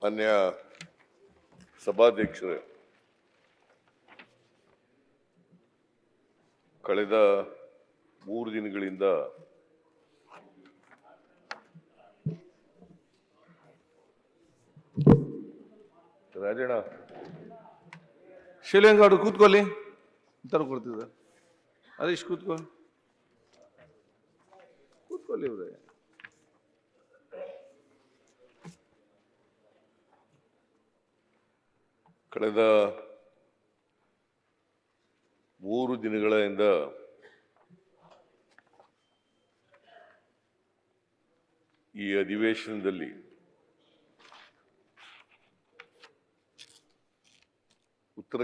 ಮಾನ್ಯ ಸಭಾಧ್ಯಕ್ಷರೇ, ಕಳೆದ 3 ದಿನಗಳಿಂದ ರಾಜಣ್ಣ ಶಿವಲಿಂಗೌಡ ಕೂತ್ಕೊಳ್ಳಿ. ಉತ್ತರ ಕೊಡ್ತಿದ್ದ ಹರೀಶ್ ಕೂತ್ಕೊಳ್ಳಿ ಇವ್ರೆ. ಕಳೆದ 3 ದಿನಗಳಿಂದ ಈ ಅಧಿವೇಶನದಲ್ಲಿ ಉತ್ತರ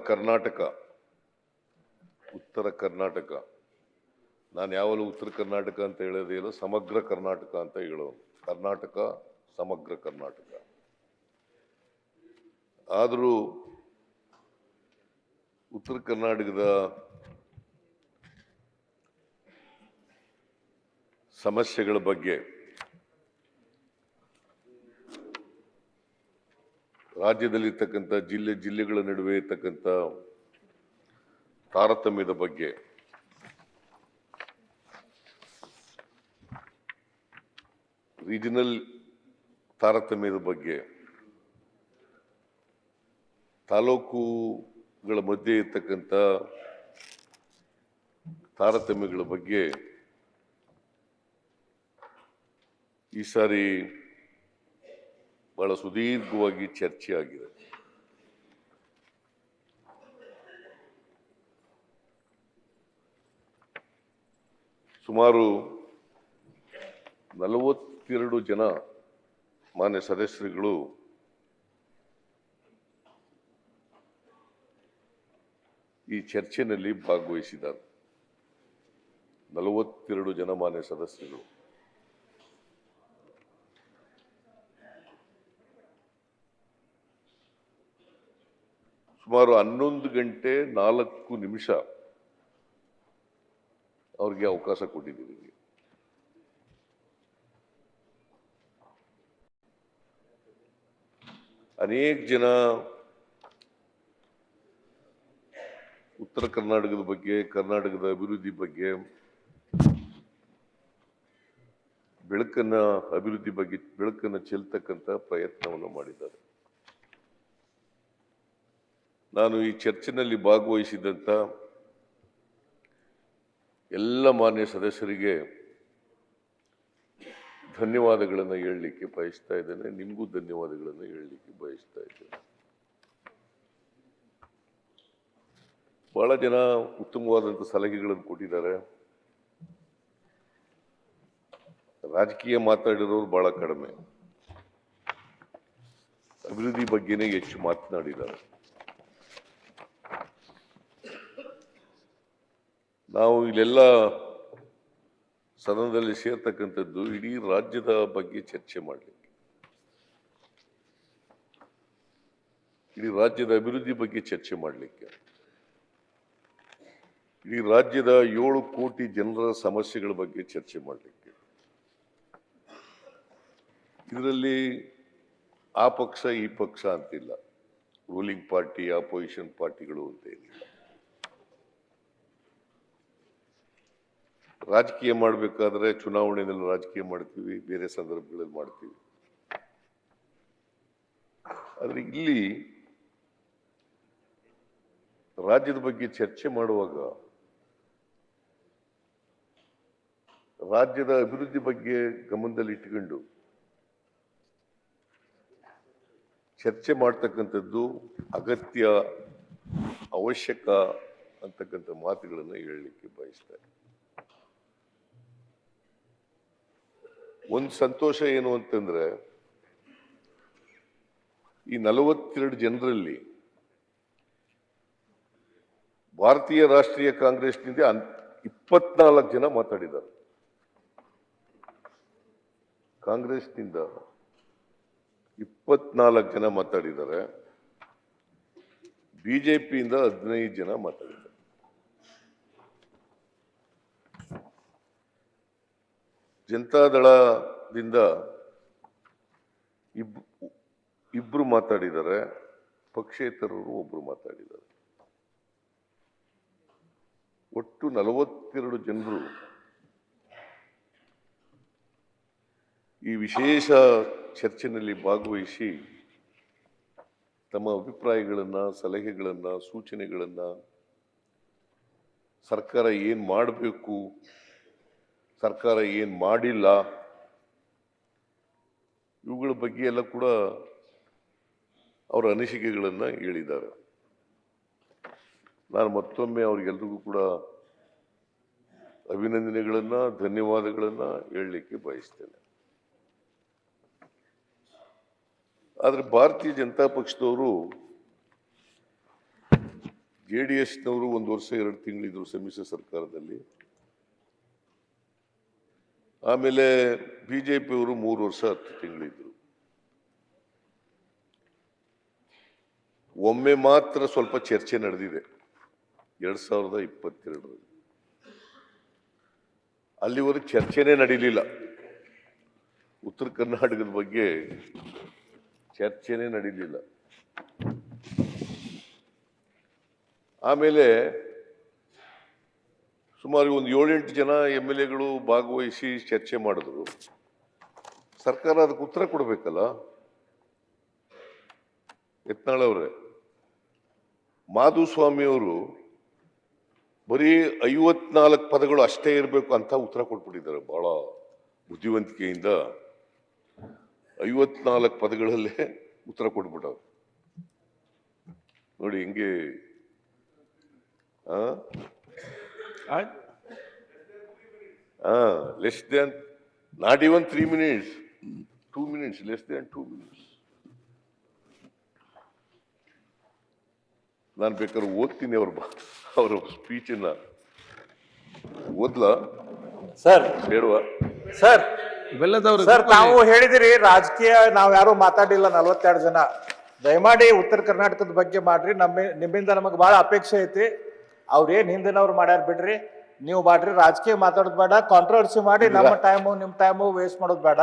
ಕರ್ನಾಟಕ ನಾನು ಯಾವಾಗಲೂ ಉತ್ತರ ಕರ್ನಾಟಕ ಅಂತ ಹೇಳೋದಿಲ್ಲ, ಸಮಗ್ರ ಕರ್ನಾಟಕ ಅಂತ ಹೇಳೋನು. ಕರ್ನಾಟಕ, ಸಮಗ್ರ ಕರ್ನಾಟಕ. ಆದರೂ ಉತ್ತರ ಕರ್ನಾಟಕದ ಸಮಸ್ಯೆಗಳ ಬಗ್ಗೆ ರಾಜ್ಯದಲ್ಲಿರ್ತಕ್ಕಂಥ ಜಿಲ್ಲೆಗಳ ನಡುವೆ ಇರ್ತಕ್ಕಂಥ ತಾರತಮ್ಯದ ಬಗ್ಗೆ ರೀಜನಲ್ ತಾರತಮ್ಯದ ಬಗ್ಗೆ ತಾಲೂಕುಗಳ ಮಧ್ಯೆ ಇರ್ತಕ್ಕಂಥ ತಾರತಮ್ಯಗಳ ಬಗ್ಗೆ ಈ ಸಾರಿ ಬಹಳ ಸುದೀರ್ಘವಾಗಿ ಚರ್ಚೆ ಆಗಿದೆ. ಸುಮಾರು 42 ಜನ ಮಾನ್ಯ ಸದಸ್ಯರುಗಳು ಈ ಚರ್ಚೆಯಲ್ಲಿ ಭಾಗವಹಿಸಿದ್ದಾರೆ. 42 ಜನ ಮಾನ್ಯ ಸದಸ್ಯರುಗಳು. ಸುಮಾರು 11 ಗಂಟೆ 4 ನಿಮಿಷ ಅವ್ರಿಗೆ ಅವಕಾಶ ಕೊಟ್ಟಿದ್ದೀವಿ. ಅನೇಕ ಜನ ಉತ್ತರ ಕರ್ನಾಟಕದ ಬಗ್ಗೆ, ಕರ್ನಾಟಕದ ಅಭಿವೃದ್ಧಿ ಬಗ್ಗೆ, ಬೆಳಕನ್ನು ಚೆಲ್ತಕ್ಕಂಥ ಪ್ರಯತ್ನವನ್ನು ಮಾಡಿದ್ದಾರೆ. ನಾನು ಈ ಚರ್ಚೆಯಲ್ಲಿ ಭಾಗವಹಿಸಿದಂಥ ಎಲ್ಲ ಮಾನ್ಯ ಸದಸ್ಯರಿಗೆ ಧನ್ಯವಾದಗಳನ್ನು ಹೇಳಲಿಕ್ಕೆ ಬಯಸ್ತಾ ಇದ್ದೇನೆ. ನಿಮಗೂ ಧನ್ಯವಾದಗಳನ್ನು ಹೇಳಲಿಕ್ಕೆ ಬಯಸ್ತಾ ಇದ್ದೇನೆ. ಬಹಳ ಜನ ಉತ್ತಮವಾದಂಥ ಸಲಹೆಗಳನ್ನು ಕೊಟ್ಟಿದ್ದಾರೆ. ರಾಜಕೀಯ ಮಾತಾಡಿರೋರು ಬಹಳ ಕಡಿಮೆ, ಅಭಿವೃದ್ಧಿ ಬಗ್ಗೆನೇ ಹೆಚ್ಚು ಮಾತನಾಡಿದ್ದಾರೆ. ನಾವು ಇಲ್ಲೆಲ್ಲ ಸದನದಲ್ಲಿ ಸೇರ್ತಕ್ಕಂಥದ್ದು ಇಡೀ ರಾಜ್ಯದ ಬಗ್ಗೆ ಚರ್ಚೆ ಮಾಡಲಿಕ್ಕೆ, ಇಡೀ ರಾಜ್ಯದ ಅಭಿವೃದ್ಧಿ ಬಗ್ಗೆ ಚರ್ಚೆ ಮಾಡಲಿಕ್ಕೆ, ಇಡೀ ರಾಜ್ಯದ 7 ಕೋಟಿ ಜನರ ಸಮಸ್ಯೆಗಳ ಬಗ್ಗೆ ಚರ್ಚೆ ಮಾಡಲಿಕ್ಕೆ. ಇದರಲ್ಲಿ ಆ ಪಕ್ಷ ಈ ಪಕ್ಷ ಅಂತಿಲ್ಲ, ರೂಲಿಂಗ್ ಪಾರ್ಟಿ ಅಪೋಸಿಷನ್ ಪಾರ್ಟಿಗಳು ಅಂತ ಏನಿಲ್ಲ. ರಾಜಕೀಯ ಮಾಡಬೇಕಾದ್ರೆ ಚುನಾವಣೆಯಲ್ಲಿ ರಾಜಕೀಯ ಮಾಡ್ತೀವಿ, ಬೇರೆ ಸಂದರ್ಭಗಳಲ್ಲಿ ಮಾಡ್ತೀವಿ. ಆದ್ರೆ ಇಲ್ಲಿ ರಾಜ್ಯದ ಬಗ್ಗೆ ಚರ್ಚೆ ಮಾಡುವಾಗ ರಾಜ್ಯದ ಅಭಿವೃದ್ಧಿ ಬಗ್ಗೆ ಗಮನದಲ್ಲಿ ಇಟ್ಟುಕೊಂಡು ಚರ್ಚೆ ಮಾಡ್ತಕ್ಕಂಥದ್ದು ಅಗತ್ಯ, ಅವಶ್ಯಕ ಅಂತಕ್ಕಂಥ ಮಾತುಗಳನ್ನು ಹೇಳಲಿಕ್ಕೆ ಬಯಸ್ತಾರೆ. ಒಂದು ಸಂತೋಷ ಏನು ಅಂತಂದ್ರೆ, ಈ 42 ಜನರಲ್ಲಿ ಭಾರತೀಯ ರಾಷ್ಟ್ರೀಯ ಕಾಂಗ್ರೆಸ್ನಿಂದ 24 ಜನ ಮಾತಾಡಿದ್ದಾರೆ. ಕಾಂಗ್ರೆಸ್ನಿಂದ 24 ಜನ ಮಾತಾಡಿದ್ದಾರೆ. ಬಿಜೆಪಿಯಿಂದ 15 ಜನ ಮಾತಾಡಿದ್ದಾರೆ. ಜನತಾದಳ ದಿಂದ ಇಬ್ರು ಮಾತಾಡಿದ್ದಾರೆ, ಪಕ್ಷೇತರರು ಒಬ್ರು ಮಾತಾಡಿದ್ದಾರೆ. ಒಟ್ಟು 42 ಜನರು ಈ ವಿಶೇಷ ಚರ್ಚೆಯಲ್ಲಿ ಭಾಗವಹಿಸಿ ತಮ್ಮ ಅಭಿಪ್ರಾಯಗಳನ್ನು, ಸಲಹೆಗಳನ್ನು, ಸೂಚನೆಗಳನ್ನು, ಸರ್ಕಾರ ಏನು ಮಾಡಬೇಕು, ಸರ್ಕಾರ ಏನು ಮಾಡಿಲ್ಲ, ಇವುಗಳ ಬಗ್ಗೆ ಎಲ್ಲ ಕೂಡ ಅವರ ಅನಿಸಿಕೆಗಳನ್ನು ಹೇಳಿದ್ದಾರೆ. ನಾನು ಮತ್ತೊಮ್ಮೆ ಅವ್ರಿಗೆಲ್ರಿಗೂ ಕೂಡ ಅಭಿನಂದನೆಗಳನ್ನು, ಧನ್ಯವಾದಗಳನ್ನು ಹೇಳಲಿಕ್ಕೆ ಬಯಸ್ತೇನೆ. ಆದರೆ ಭಾರತೀಯ ಜನತಾ ಪಕ್ಷದವರು, JDSನವರು 1 ವರ್ಷ 2 ತಿಂಗಳಿದ್ರು ಸಮ್ಮಿಶ್ರ ಸರ್ಕಾರದಲ್ಲಿ. ಆಮೇಲೆ ಬಿಜೆಪಿಯವರು 3 ವರ್ಷ 10 ತಿಂಗಳಿದ್ರು. ಒಮ್ಮೆ ಮಾತ್ರ ಸ್ವಲ್ಪ ಚರ್ಚೆ ನಡೆದಿದೆ 2022ರಲ್ಲಿ. ಅಲ್ಲಿವರೆಗೆ ಚರ್ಚೆನೇ ನಡೀಲಿಲ್ಲ. ಉತ್ತರ ಕರ್ನಾಟಕದ ಬಗ್ಗೆ ಚರ್ಚೆನೇ ನಡೀಲಿಲ್ಲ. ಆಮೇಲೆ ಸುಮಾರು ಒಂದು 7-8 ಜನ MLAಗಳು ಭಾಗವಹಿಸಿ ಚರ್ಚೆ ಮಾಡಿದ್ರು. ಸರ್ಕಾರ ಅದಕ್ಕೆ ಉತ್ತರ ಕೊಡಬೇಕಲ್ಲ. ಯತ್ನಾಳ್ ಅವರೇ, ಮಾಧುಸ್ವಾಮಿಯವರು ಬರೀ 54 ಪದಗಳು ಅಷ್ಟೇ ಇರಬೇಕು ಅಂತ ಉತ್ತರ ಕೊಟ್ಬಿಟ್ಟಿದ್ದಾರೆ. ಬಹಳ ಬುದ್ಧಿವಂತಿಕೆಯಿಂದ 54 ಪದಗಳಲ್ಲೇ ಉತ್ತರ ಕೊಟ್ಬಿಟ್ಟವ್ರು. ನೋಡಿ ಹಿಂಗೆ less than, not even 3 minutes, 2 minutes, less than 2 minutes. ನಾನು ಬೇಕಾದ್ರೆ ಓದ್ತೀನಿ ಅವ್ರ ಸ್ಪೀಚನ್ನ. ಓದ್ಲಾ ಸರ್? ಬೇಡವಾ ಸರ್, ಬೆಲ್ಲದವ್ರು ಸರ್ ತಾವು ಹೇಳಿದಿರಿ ರಾಜಕೀಯ ನಾವ್ ಯಾರು ಮಾತಾಡಿಲ್ಲ 42 ಜನ. ದಯಮಾಡಿ ಉತ್ತರ ಕರ್ನಾಟಕದ ಬಗ್ಗೆ ಮಾಡ್ರಿ. ನಿಮ್ಮಿಂದ ನಮಗೆ ಬಹಳ ಅಪೇಕ್ಷೆ ಐತಿ. ಅವ್ರೇನ್ ಹಿಂದಿನವ್ರು ಮಾಡ್ಯಾರ ಬಿಡ್ರಿ, ನೀವು ಮಾಡ್ರಿ. ರಾಜಕೀಯ ಮಾತಾಡೋದು ಬೇಡ, ಕಾಂಟ್ರವರ್ಸಿ ಮಾಡಿ ನಮ್ಮ ಟೈಮು ನಿಮ್ ಟೈಮು ವೇಸ್ಟ್ ಮಾಡೋದು ಬೇಡ.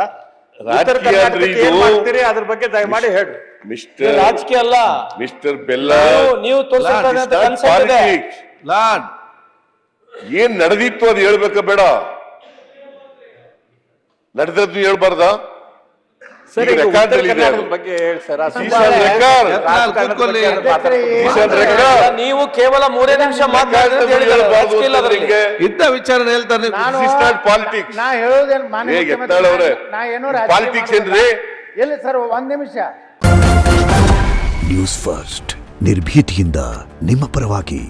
ಉತ್ತರ ಕರ್ನಾಟಕಕ್ಕೆ ಏನ್ ಮಾಡ್ತೀರಿ ಅದ್ರ ಬಗ್ಗೆ ದಯಮಾಡಿ ಹೇಳ್ರಿ. ಮಿಸ್ಟರ್ ರಾಜಕೀಯ ಅಲ್ಲ ಮಿಸ್ಟರ್ ಬೆಲ್ಲ, ನೀವು ಲಾರ್ಡ್ ಏನ್ ನಡೆದಿತ್ತು ಅದು ಹೇಳ್ಬೇಕ ಬೇಡ? ನಡೆದದ್ದು ಹೇಳ್ಬಾರ್ದ? ಸರಿ, ಬಗ್ಗೆ ಹೇಳಿ ಸರ್. ನೀವು ಕೇವಲ 3 ನಿಮಿಷ ಇಂಥ ವಿಚಾರ ಹೇಳ್ತಾರೆ. ಪಾಲಿಟಿಕ್ಸ್ ನಾ ಹೇಳೋದೇನು ಪಾಲಿಟಿಕ್ಸ್ ಏನ್ರಿ? ಎಲ್ಲಿ ಸರ್, 1 ನಿಮಿಷ. ನ್ಯೂಸ್ ಫಸ್ಟ್ ನಿರ್ಭೀತಿಯಿಂದ ನಿಮ್ಮ ಪರವಾಗಿ.